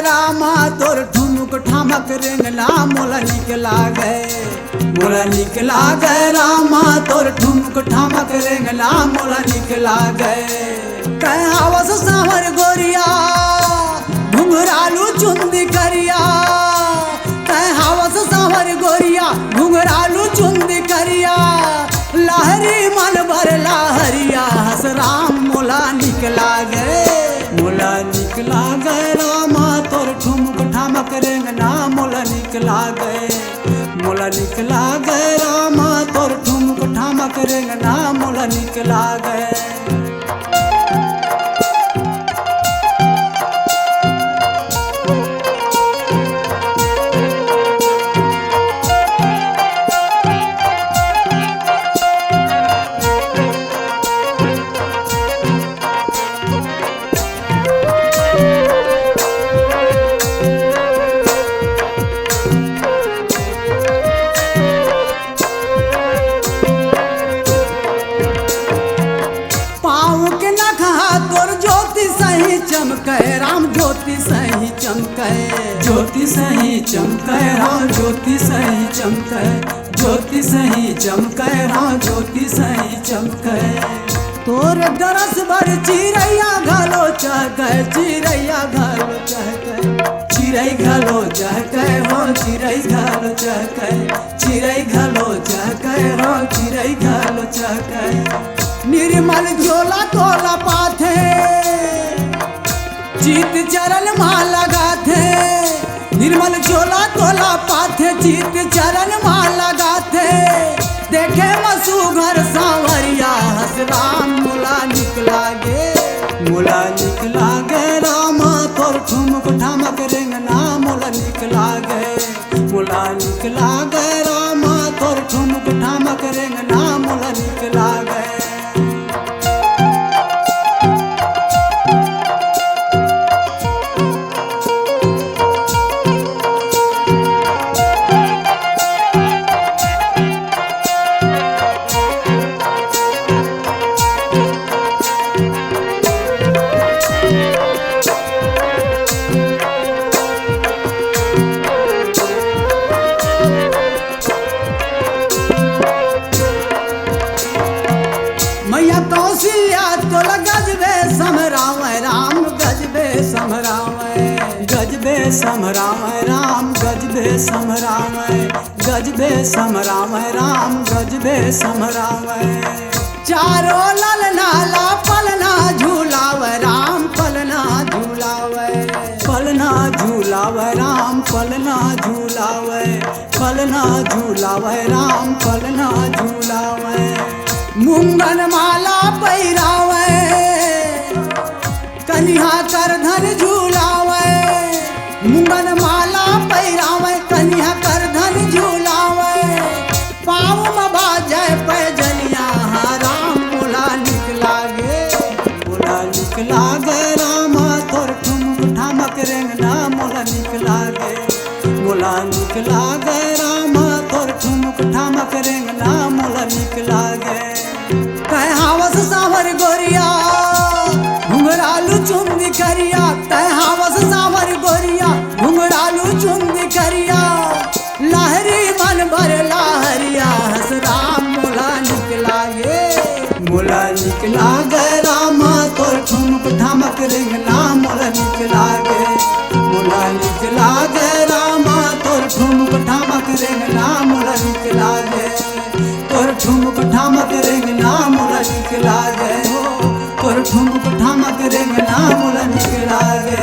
रामा तोर ठुमुक ठामक रेंगना मोला निक लागे। मोला निक लागे रामा तोर ठुमुक ठामक रेंगना मोला निक लागे। कह आवस सावर गोरिया घुंघरालू चुंदी करिया। कह आवस सावर गोरिया घुंघरालू चुंदी करिया। लहरी मन भर लहरिया हस राम मोला निक लागे। मोला निक लागे रामा तोर ठुमुक ठामक रेंगना मोला निक लागे। मोला निक लागे रामा तोर ठुमुक ठामक रेंगना मोला निक लागे। चमके राम ज्योति सही चमके। ज्योति सही चमके राम ज्योति सही चमके। ज्योति सही चमके राम ज्योति सही चमके। तोर गरस भर चिड़ैया घलो चहके। चिड़ैया घलो चहके। चिड़ै घलो चहके हो चिड़ै घलो चहके। चिड़ै घलो चहके हो चिड़ै घलो चहके। निर्मल झोला तोला पाथे जीत चरण माँ लगाथे। निर्मल झोला तोला पाथे जीत चरण माँ लगाथे। देखे मसू घर सांवरिया हस राम मोला निक लागे। मोला निक लागे रामा तोर ठुमुक ठामक रेंगना मोला निक लागे। मोला निक लागे रामा तोर ठुमुक ठामक रेंगना मोला निक लागे। मैया कौशल्या तोला गजबे समरावे राम गजबे समरावे। गजबे समरावे राम गजबे समरावे। गजबे समरावे राम गजबे समरावे। चारो ललना ला पलना झूलावे राम पलना झूलावे। पलना झूलावे राम पलना झूलावे। पलना झूलावे राम पलना झूलावे। मुंगन माला पैरावे कन्हा कर धन झूलावे। मुंगन माला पैरावे कन्हा कर धन झूलावे। पाँव में बाजे पैजनिया राम मोला निक लागे। मोला निक लागे रामा तोर ठुमुक ठामक रेंगना मोला निक लागे। मोला निक लागे रामा तोर ठुमुक ठामक रेंगना मोला निक लागे। कहावस सावर गोरिया घुंघरालू चुंदी करिया। कहावस सावर गोरिया घुंघरालू चुंदी करिया। लहरी मन भर लहरिया हस राम मोला निक लागे। मोला निक लागे रामा तोर ठुमुक ठामक रेंगना मोला निक लागे। मोला निक लागे रामा तोर ठुमुक ठामक रेंगना मोला निक लागे। तोर ठुमुक ठामक रेंगना मोला निक लागे हो। तोर ठुमुक ठामक रेंगना मोला निक लागे।